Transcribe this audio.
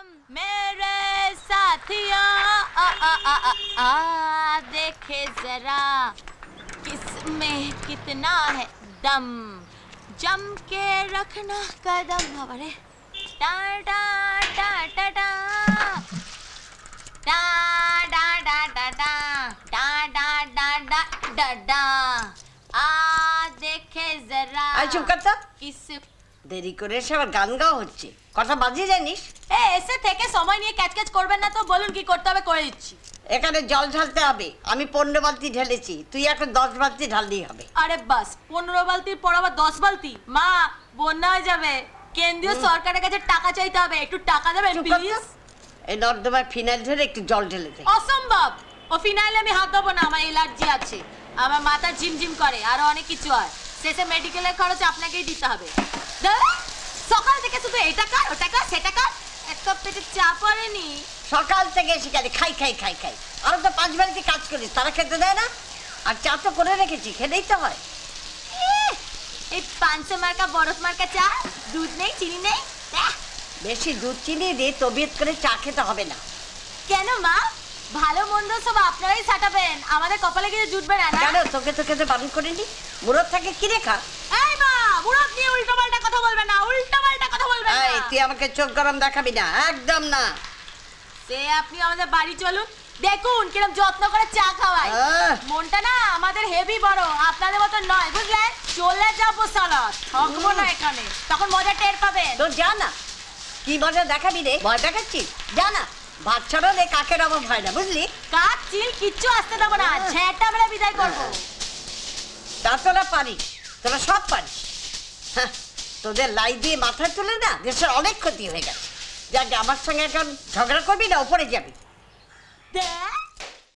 मेरे साथियों देखे जरा किसमें कितना है दम जम के रखना कदम हमारे डा डा डा डा डा डा डा डा डा डा डा डा डा डा डा डा देखे जरा চুপ কর তো किस দেরি করে এসে আবার গান গাওয়া হচ্ছে কথা বাজিয়ে জানিস এসে থেকে সময় নিয়ে ক্যাচক্যাচ করবেন না তো বলুন কি করতে হবে করে দিচ্ছি এখানে জল ঢালতে হবে আমি 15 বালতি ঢেলেছি তুই এখন 10 বালতি ঢাললেই হবে আরে বাস 15 বালতির পর আবার 10 বালতি মা বন্যা হয়ে যাবে কেন্দ্রীয় সরকারের কাছে টাকা চাইতে হবে একটু টাকা দেবেন প্লিজ এই নর্দমায় ফিনাইল ঢেলে একটু জল ঢেলে দে অসম্ভব ও ফিনাইলে আমি হাত দেবো না আমার অ্যালার্জি আছে আমার মাথা ঝিমঝিম করে আরো অনেক কিছু হয় শেষে মেডিকেলের খরচ আপনাকেই দিতে হবে সকাল থেকে শুধু এটা কর ওটা কর সেটা কর এত পেটে চাপ পড়েনি সকাল থেকে এসে গেলে খাই খাই খাই খাই আরো তো 5 বালতি কাজ করিস তারা খেতে দেয় না আর চা তো করে রেখেছি খেলেই তো হয় এই 500 মার্কা বরফ মার্কা চা দুধ নেই চিনি নেই বেশি দুধ চিনি দিয়ে তবিয়ত করে চা খেতে হবে না কেন মা ভালো মন্দ সব আপনারাই ছাটাবেন আমাদের কপালে কিছু জুটবে না না কেন তোকে তো খেতে বারণ করিনি মুরত থাকে কি রেখা এই মা মুরত নিয়ে উল্টোপাল্টা কথা বলবে না উল্টোপাল্টা কথা বলবে না এই তুই আমাকে চোখ গরম দেখাবি না একদম না সে আপনি আমাদের বাড়ি চলুন দেখুন কিরকম যত্ন করে চা খাওয়াই মনটা না আমাদের হেভি বড় আপনাদের মতো নয় বুঝলেন চলে যাবো সালা থাকবো না এখানে তখন মজা টের পাবেন তো যা না কি মজা দেখাবি রে ভয় দেখাচ্ছিস যা না ভাত ছাড়া রে কাকের অভাব হয় না বুঝলি কাক চিল কিচ্ছু আসতে দেবো না ঝেঁটা মেরে বিদায় করবো তা তোরা পারিস তোরা সব পারিস হ্যাঁ তোদের লাই দিয়ে মাথায় তুলে না দেশের অনেক ক্ষতি হয়ে গেছে যাকে আমার সঙ্গে এখন ঝগড়া করবি না উপরে যাবি